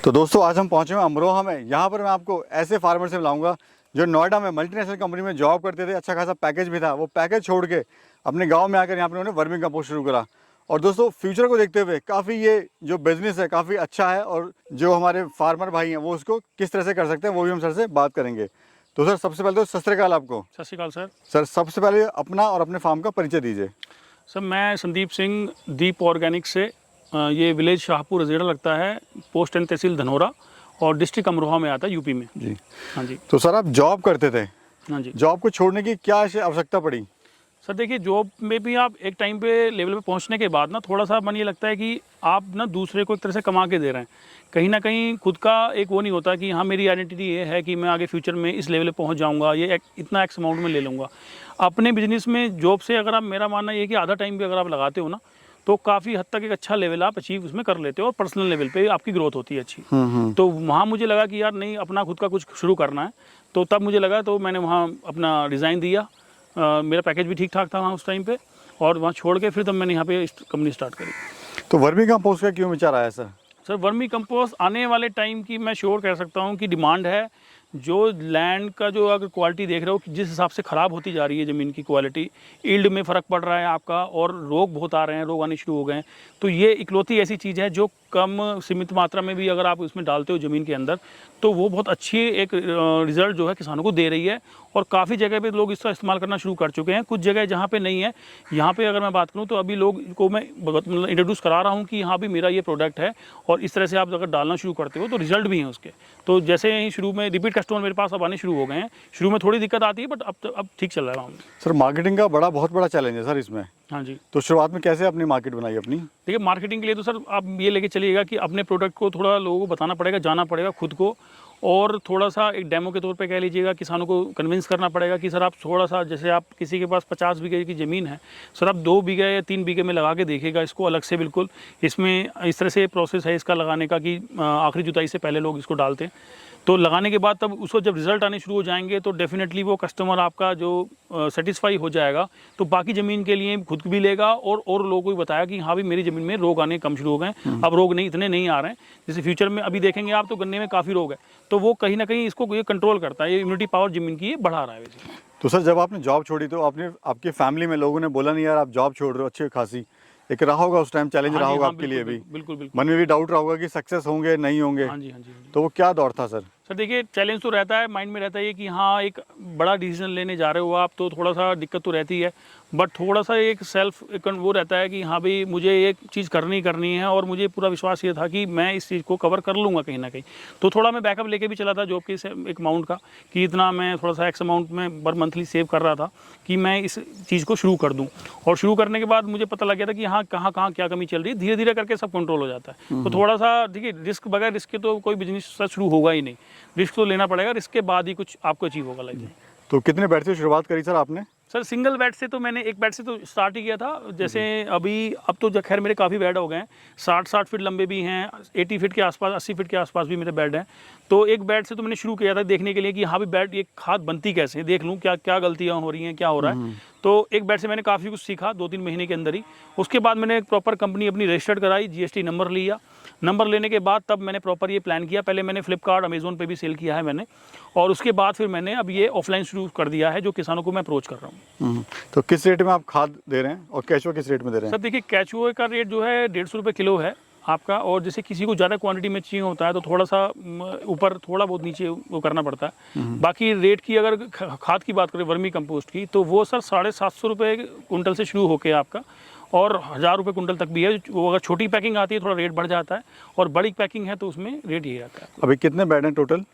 तो दोस्तों आज हम पहुंचे हैं अमरोहा में। यहाँ पर मैं आपको ऐसे फार्मर से मिलाऊंगा जो नोएडा में मल्टीनेशनल कंपनी में जॉब करते थे, अच्छा खासा पैकेज भी था। वो पैकेज छोड़ के अपने गांव में आकर यहाँ पर उन्होंने वर्मी कंपोस्ट शुरू करा। और दोस्तों फ्यूचर को देखते हुए काफ़ी ये जो बिज़नेस है काफ़ी अच्छा है, और जो हमारे फार्मर भाई हैं वो उसको किस तरह से कर सकते हैं वो भी हम सर से बात करेंगे। तो सर सबसे पहले तो सत श्री अकाल आपको। सत श्री अकाल सर। सर सबसे पहले अपना और अपने फार्म का परिचय दीजिए। सर मैं संदीप सिंह दीप ऑर्गेनिक से, ये विलेज शाहपुर अजेड़ा लगता है, पोस्ट एंड तहसील धनोरा और डिस्ट्रिक्ट अमरोहा में आता है, यूपी में जी। हाँ जी। तो सर आप जॉब करते थे, हाँ जी। जॉब को छोड़ने की क्या आवश्यकता पड़ी? सर देखिए, जॉब में भी आप एक टाइम पे लेवल पे पहुंचने के बाद ना थोड़ा सा मन ये लगता है कि आप ना दूसरे को एक तरह से कमा के दे रहे हैं। कहीं ना कहीं खुद का एक वो नहीं होता कि हाँ मेरी आइडेंटिटी ये है कि मैं आगे फ्यूचर में इस लेवल पे पहुंच जाऊंगा, ये इतना एक्स अमाउंट में ले लूँगा। अपने बिजनेस में जॉब से अगर आप, मेरा मानना ये है कि आधा टाइम भी अगर आप लगाते हो ना तो काफ़ी हद तक एक अच्छा लेवल आप अचीव उसमें कर लेते हो और पर्सनल लेवल पे आपकी ग्रोथ होती है अच्छी। तो वहाँ मुझे लगा कि यार नहीं, अपना खुद का कुछ शुरू करना है। तो तब मुझे लगा, तो मैंने वहाँ अपना रिज़ाइन दिया। मेरा पैकेज भी ठीक ठाक था वहाँ उस टाइम पे, और वहाँ छोड़ के फिर तब मैंने यहाँ पे कंपनी स्टार्ट करी। तो वर्मी कंपोस्ट का क्यों विचार आया सर? सर वर्मी कंपोस्ट आने वाले टाइम की मैं श्योर कह सकता हूँ कि डिमांड है। जो लैंड का जो अगर क्वालिटी देख रहे हो कि जिस हिसाब से ख़राब होती जा रही है ज़मीन की क्वालिटी, ईल्ड में फ़र्क पड़ रहा है आपका, और रोग बहुत आ रहे हैं, रोग आने शुरू हो गए हैं। तो ये इकलौती ऐसी चीज़ है जो कम सीमित मात्रा में भी अगर आप उसमें डालते हो ज़मीन के अंदर तो वो बहुत अच्छी एक रिज़ल्ट जो है किसानों को दे रही है। और काफ़ी जगह पे लोग इसका इस्तेमाल करना शुरू कर चुके हैं। कुछ जगह जहाँ पे नहीं है, यहाँ पे अगर मैं बात करूँ तो अभी लोग को मैं मतलब इंट्रोड्यूस करा रहा हूँ कि हाँ भी मेरा ये प्रोडक्ट है, और इस तरह से आप अगर डालना शुरू करते हो तो रिजल्ट भी हैं उसके। तो जैसे ही शुरू में रिपीट कस्टमर मेरे पास अब आने शुरू हो गए हैं। शुरू में थोड़ी दिक्कत आती है बट अब ठीक चल रहा है। सर मार्केटिंग का बहुत बड़ा चैलेंज है सर इसमें। हाँ जी। तो शुरुआत में कैसे अपनी मार्केट बनाई अपनी? देखिए, मार्केटिंग के लिए तो सर आप ये लेके चलिएगा कि अपने प्रोडक्ट को थोड़ा लोगों को बताना पड़ेगा, जाना पड़ेगा खुद को, और थोड़ा सा एक डेमो के तौर पे कह लीजिएगा, किसानों को कन्विंस करना पड़ेगा कि सर आप थोड़ा सा, जैसे आप किसी के पास 50 बीघे की ज़मीन है, सर आप 2 बीघे या 3 बीघे में लगा के देखिएगा इसको अलग से बिल्कुल। इसमें इस तरह से प्रोसेस है इसका लगाने का कि आखिरी जुताई से पहले लोग इसको डालते हैं। तो लगाने के बाद तब उसको जब रिज़ल्ट आने शुरू हो जाएंगे तो डेफिनेटली वो कस्टमर आपका जो सेटिस्फाई हो जाएगा तो बाकी ज़मीन के लिए खुद भी लेगा और लोगों को भी बताया कि हाँ भी मेरी ज़मीन में रोग आने कम शुरू हो गए। अब रोग नहीं, इतने नहीं आ रहे हैं जैसे फ्यूचर में अभी देखेंगे आप, तो गन्ने में काफ़ी रोग है। तो वो कहीं ना कहीं इसको ये कंट्रोल करता है, ये इम्यूनिटी पावर ज़मीन की ये बढ़ा रहा है वैसे। तो सर जब आपने जॉब छोड़ी तो आपकी फैमिली में लोगों ने बोला नहीं यार आप जॉब छोड़ रहे हो, अच्छी खासी एक रहा होगा उस टाइम, चैलेंज रहा होगा आपके लिए भी? बिल्कुल। मन में भी डाउट रहा होगा कि सक्सेस होंगे नहीं होंगे? हाँ जी। तो वो क्या दौर था सर? सर देखिए, चैलेंज तो रहता है, माइंड में रहता है कि हाँ एक बड़ा डिसीजन लेने जा रहे हो आप, तो थोड़ा सा दिक्कत तो रहती है। बट थोड़ा सा एक सेल्फ वो रहता है कि हाँ भाई मुझे एक चीज़ करनी है, और मुझे पूरा विश्वास ये था कि मैं इस चीज़ को कवर कर लूँगा कहीं ना कहीं। तो थोड़ा मैं बैकअप लेके भी चला था जॉब के एक अमाउंट का, कि इतना मैं थोड़ा सा एक्स अमाउंट में पर मंथली सेव कर रहा था कि मैं इस चीज़ को शुरू कर दूँ। और शुरू करने के बाद मुझे पता लग गया था कि हाँ कहाँ क्या कमी चल रही है। धीरे धीरे करके सब कंट्रोल हो जाता है। तो थोड़ा सा देखिए, रिस्क, बगैर रिस्क के तो कोई बिजनेस शुरू होगा ही नहीं। रिस्क तो लेना पड़ेगा, रिस्क के बाद ही कुछ आपको अचीव होगा लाइफ में। तो कितने बैट से शुरुआत करी सर आपने? सर सिंगल बैट से तो मैंने एक बैट से तो स्टार्ट ही किया था। जैसे अभी अब तो खैर मेरे काफ़ी बेड हो गए हैं, 60 फीट लंबे भी हैं, 80 फीट के आसपास, 80 फीट के आसपास भी मेरे बेड हैं। तो एक बैट से तो मैंने शुरू किया था देखने के लिए कि हाँ भी बैट ये खाद बनती कैसे है, देख लूँ क्या गलतियाँ हो रही हैं, क्या हो रहा है। तो एक बैट से मैंने काफ़ी कुछ सीखा 2-3 महीने के अंदर ही। उसके बाद मैंने एक प्रॉपर कंपनी अपनी रजिस्टर्ड कराई, GST नंबर लिया। नंबर लेने के बाद तब मैंने प्रॉपर ये प्लान किया। पहले मैंने फ्लिपकार्ट, अमेज़ोन पे भी सेल किया है मैंने, और उसके बाद फिर मैंने अब ये ऑफलाइन शुरू कर दिया है जो किसानों को मैं अप्रोच कर रहा हूँ। तो किस रेट में आप खाद दे रहे हैं और केचुआ किस रेट में दे रहे हैं? सर देखिए, केचुए का रेट जो है 150 रुपये किलो है आपका, और जैसे किसी को ज़्यादा क्वांटिटी में चाहिए होता है तो थोड़ा सा ऊपर थोड़ा बहुत नीचे वो करना पड़ता है। बाकी रेट की अगर खाद की बात करें, वर्मी कंपोस्ट की, तो वो सर 750 रुपये कुंटल से शुरू होकर आपका और 1000 रुपये कुंटल तक भी है। वो अगर छोटी पैकिंग आती है थोड़ा रेट बढ़ जाता है, और बड़ी पैकिंग है तो उसमें रेट यही रहता है। अभी कितने बेड हैं टोटल?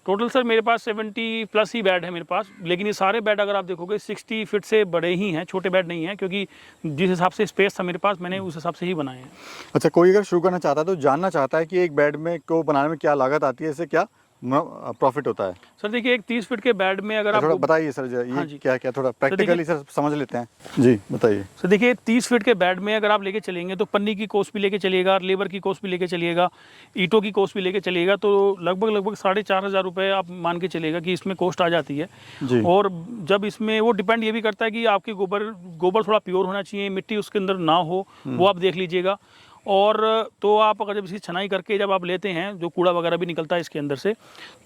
टोटल सर मेरे पास 70 प्लस ही बेड है मेरे पास, लेकिन ये सारे बेड अगर आप देखोगे 60 फीट से बड़े ही हैं, छोटे बेड नहीं हैं, क्योंकि जिस हिसाब से स्पेस था मेरे पास मैंने उस हिसाब से ही बनाए हैं। अच्छा, कोई अगर शुरू करना चाहता है तो जानना चाहता है कि एक बेड में को बनाने में क्या लागत आती है, इससे क्या प्रॉफिट होता है? सर देखिए, एक 30 फीट के बेड में अगर आप थोड़ा बताइए सर, ये हाँ जी। क्या थोड़ा प्रैक्टिकली सर समझ लेते हैं जी, बताइए। सर देखिए, 30 फीट के बेड में अगर आप लेके चलेंगे तो पन्नी की कॉस्ट भी लेके चलिएगा, लेबर की कॉस्ट भी लेके चलिएगा, ईंटों की कॉस्ट भी लेके चलिएगा, तो लगभग 4,500 रुपये आप मान के चलेगा कि इसमें कॉस्ट आ जाती है जी। और जब इसमें वो डिपेंड ये भी करता है कि आपके गोबर थोड़ा प्योर होना चाहिए, मिट्टी उसके अंदर ना हो, वो आप देख लीजिएगा। और तो आप अगर जब इसकी छनाई करके जब आप लेते हैं, जो कूड़ा वगैरह भी निकलता है इसके अंदर से,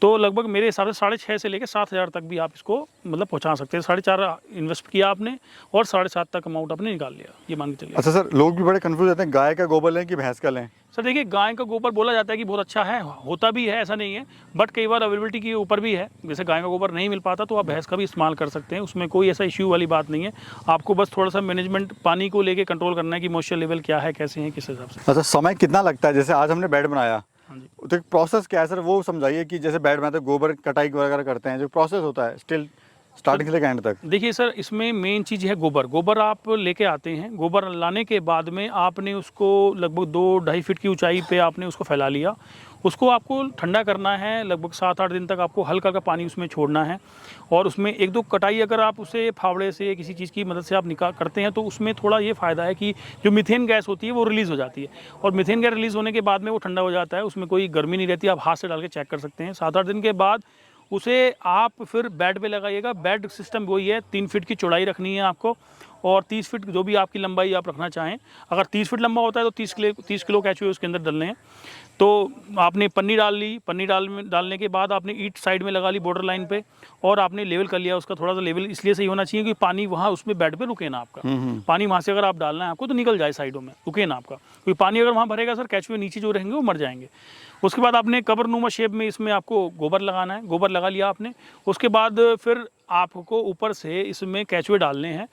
तो लगभग मेरे हिसाब से 6.5 से लेकर 7,000 तक भी आप इसको मतलब पहुंचा सकते हैं। 4.5 इन्वेस्ट किया आपने और 7.5 तक अमाउंट आपने निकाल लिया, ये मान के चलिए। अच्छा सर, लोग भी बड़े कंफ्यूज रहते हैं, गाय का गोबर लें कि भैंस का लें? सर देखिए, गाय का गोबर बोला जाता है कि बहुत अच्छा है, होता भी है, ऐसा नहीं है, बट कई बार अवेलेबिलिटी के ऊपर भी है। जैसे गाय का गोबर नहीं मिल पाता तो आप भैंस का भी इस्तेमाल कर सकते हैं, उसमें कोई ऐसा इश्यू वाली बात नहीं है। आपको बस थोड़ा सा मैनेजमेंट पानी को लेके कंट्रोल करना है कि मॉइस्चर लेवल क्या है, कैसे है, किस हिसाब से। अच्छा, समय कितना लगता है? जैसे आज हमने बेड बनाया, हाँ जी। तो एक प्रोसेस क्या है सर, वो समझाइए कि जैसे बेड बनाते हैं, गोबर कटाई वगैरह करते हैं, जो प्रोसेस होता है स्टिल स्टार्टिंग से लेकर एंड तक। देखिए सर, इसमें मेन चीज़ है गोबर। गोबर आप लेके आते हैं, गोबर लाने के बाद में आपने उसको लगभग 2-2.5 फीट की ऊंचाई पे आपने उसको फैला लिया। उसको आपको ठंडा करना है, लगभग 7-8 दिन तक आपको हल्का का पानी उसमें छोड़ना है। और उसमें 1-2 कटाई अगर आप उसे फावड़े से किसी चीज़ की मदद से आप निकाल करते हैं, तो उसमें थोड़ा ये फ़ायदा है कि जो मीथेन गैस होती है वो रिलीज़ हो जाती है, और मीथेन गैस रिलीज़ होने के बाद में वो ठंडा हो जाता है, उसमें कोई गर्मी नहीं रहती। आप हाथ से डाल के चेक कर सकते हैं। 7-8 दिन के बाद उसे आप फिर बेड पे लगाइएगा। बेड सिस्टम वही है, 3 फीट की चौड़ाई रखनी है आपको, और 30 फीट जो भी आपकी लंबाई आप रखना चाहें। अगर 30 फीट लंबा होता है तो 30 किलो केचुए उसके अंदर डलने हैं। तो आपने पन्नी डाल ली, पन्नी डालने के बाद आपने ईंट साइड में लगा ली बॉर्डर लाइन पे, और आपने लेवल कर लिया उसका। थोड़ा सा लेवल इसलिए सही होना चाहिए कि पानी वहाँ उसमें बेड पे रुके ना आपका। पानी वहाँ से अगर आप डालना है आपको तो निकल जाए साइडों में, रुके ना आपका, क्योंकि पानी अगर वहाँ भरेगा सर, केचुए नीचे जो रहेंगे वो मर जाएंगे। उसके बाद आपने कबरनुमा शेप में इसमें आपको गोबर लगाना है। गोबर लगा लिया आपने, उसके बाद फिर आपको ऊपर से इसमें केचुए डालने हैं।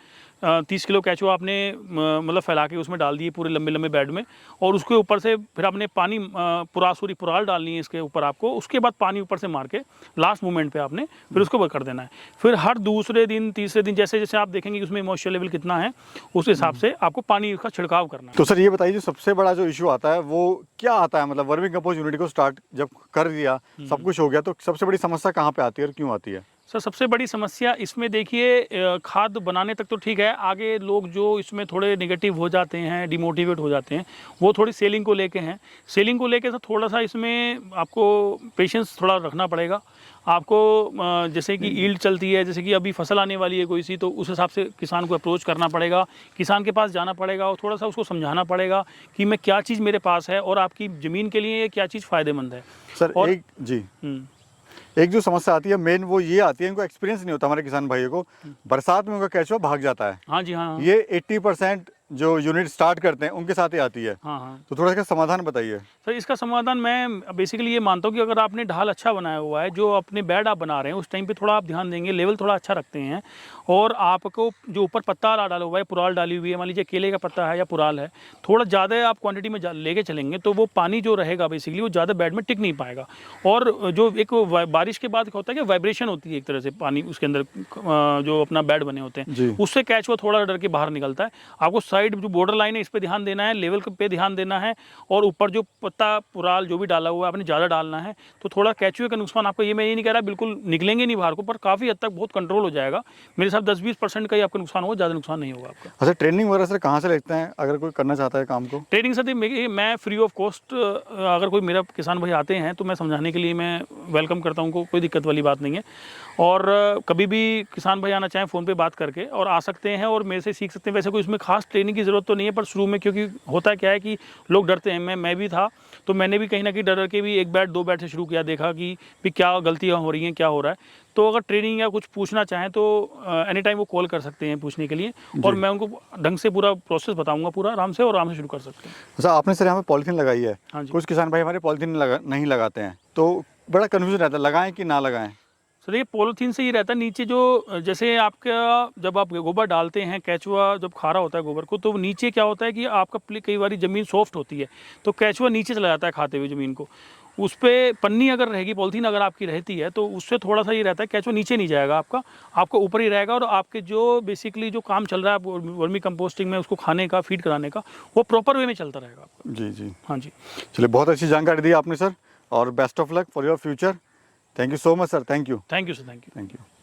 30 किलो केचुआ आपने मतलब फैला के उसमें डाल दिए पूरे लंबे लंबे बेड में, और उसके ऊपर से फिर आपने पानी पुराल डालनी है इसके ऊपर आपको। उसके बाद पानी ऊपर से मार के लास्ट मोमेंट पे आपने फिर उसको कर देना है। फिर हर दूसरे दिन, तीसरे दिन, जैसे जैसे आप देखेंगे कि उसमें मॉइस्चर लेवल कितना है, उस हिसाब से आपको पानी का छिड़काव करना है। तो सर ये बताइए, जो सबसे बड़ा जो इशू आता है वो क्या आता है? मतलब वर्मी कंपोस्ट यूनिट को स्टार्ट जब कर दिया, सब कुछ हो गया, तो सबसे बड़ी समस्या कहाँ पे आती है और क्यों आती है? सर सबसे बड़ी समस्या इसमें देखिए, खाद बनाने तक तो ठीक है, आगे लोग जो इसमें थोड़े नेगेटिव हो जाते हैं, डिमोटिवेट हो जाते हैं, वो थोड़ी सेलिंग को लेके हैं। सेलिंग को लेके सर थोड़ा सा इसमें आपको पेशेंस थोड़ा रखना पड़ेगा आपको। जैसे कि ईल्ड चलती है, जैसे कि अभी फसल आने वाली है कोई सी, तो उस हिसाब से किसान को अप्रोच करना पड़ेगा, किसान के पास जाना पड़ेगा और थोड़ा सा उसको समझाना पड़ेगा कि मैं क्या चीज़ मेरे पास है और आपकी ज़मीन के लिए क्या चीज़ फ़ायदेमंद है। सर और एक जो समस्या आती है मेन, वो ये आती है, इनको एक्सपीरियंस नहीं होता हमारे किसान भाइयों को, बरसात में उनका केचुआ भाग जाता है। हाँ जी, हाँ। ये 80% जो यूनिट स्टार्ट करते हैं उनके साथ ही आती है। हाँ। तो थोड़ा इसका समाधान बताइए। सर इसका समाधान मैं बेसिकली ये मानता हूँ कि अगर आपने ढाल अच्छा बनाया हुआ है, जो अपने बेड आप बना रहे हैं, उस टाइम पे थोड़ा आप ध्यान देंगे, लेवल थोड़ा अच्छा रखते हैं, और आपको जो ऊपर पत्ता डाला हुआ है, पुराल डाली हुई है, मान लीजिए केले का पत्ता है या पुराल है, थोड़ा ज़्यादा आप क्वांटिटी में लेके चलेंगे तो वो पानी जो रहेगा बेसिकली वो ज़्यादा बेड में टिक नहीं पाएगा। और जो एक बारिश के बाद होता है कि वाइब्रेशन होती है एक तरह से पानी उसके अंदर, जो अपना बेड बने होते हैं, उससे केचुआ थोड़ा डर के बाहर निकलता है। आपको साइड जो बॉर्डर लाइन है इस पे ध्यान देना है, लेवल पे ध्यान देना है, और ऊपर जो पत्ता पुराल जो भी डाला हुआ है आपने ज़्यादा डालना है, तो थोड़ा केचुए का नुकसान आपको, ये मैं ये नहीं कह रहा बिल्कुल निकलेंगे नहीं बाहर को, पर काफ़ी हद तक बहुत कंट्रोल हो जाएगा। मेरे हिसाब 10-20% का ही आपका नुकसान होगा, ज़्यादा नुकसान नहीं होगा आपका। अच्छा, ट्रेनिंग वगैरह सर कहाँ से लेते हैं अगर कोई करना चाहता है काम को? ट्रेनिंग सर मैं फ्री ऑफ कॉस्ट, अगर कोई मेरा किसान भाई आते हैं तो मैं समझाने के लिए मैं वेलकम करता हूँ, कोई दिक्कत वाली बात नहीं है। और कभी भी किसान भाई आना चाहें फ़ोन पे बात करके और आ सकते हैं और मेरे से सीख सकते हैं। वैसे कोई इसमें खास ट्रेनिंग की ज़रूरत तो नहीं है, पर शुरू में क्योंकि होता क्या है कि लोग डरते हैं, मैं भी था, तो मैंने भी कहीं ना कहीं डर के भी 1 बैट 2 बैट से शुरू किया, देखा कि भी क्या गलतियाँ हो रही हैं, क्या हो रहा है। तो अगर ट्रेनिंग या कुछ पूछना चाहें तो एनी टाइम वो कॉल कर सकते हैं पूछने के लिए, और मैं उनको ढंग से पूरा प्रोसेस बताऊंगा, पूरा आराम से शुरू कर सकते हैं। अच्छा, आपने सर यहाँ पे पॉलीथीन लगाई है। हाँ जी। कुछ किसान भाई हमारे पॉलीथीन नहीं लगाते हैं, तो बड़ा कन्फ्यूजन रहता है, लगाएं कि ना लगाएं। सर ये पॉलीथीन से ही रहता है, नीचे जो जैसे आपका जब आप गोबर डालते हैं, केचुआ जब खा रहा होता है गोबर को, तो नीचे क्या होता है कि आपका कई बार ज़मीन सॉफ्ट होती है, तो केचुआ नीचे चला जाता है खाते हुए ज़मीन को। उस पर पन्नी अगर रहेगी, पॉलीथीन अगर आपकी रहती है, तो उससे थोड़ा सा ये रहता है केचुआ नीचे नहीं जाएगा आपका ऊपर ही रहेगा, और आपके जो बेसिकली जो काम चल रहा है वर्मी कंपोस्टिंग में उसको खाने का, फीड कराने का, वो प्रॉपर वे में चलता रहेगा आपका। जी। हाँ जी, चलिए, बहुत अच्छी जानकारी दी आपने सर, और best of luck for your future. Thank you so much sir. Thank you sir, thank you. Thank you.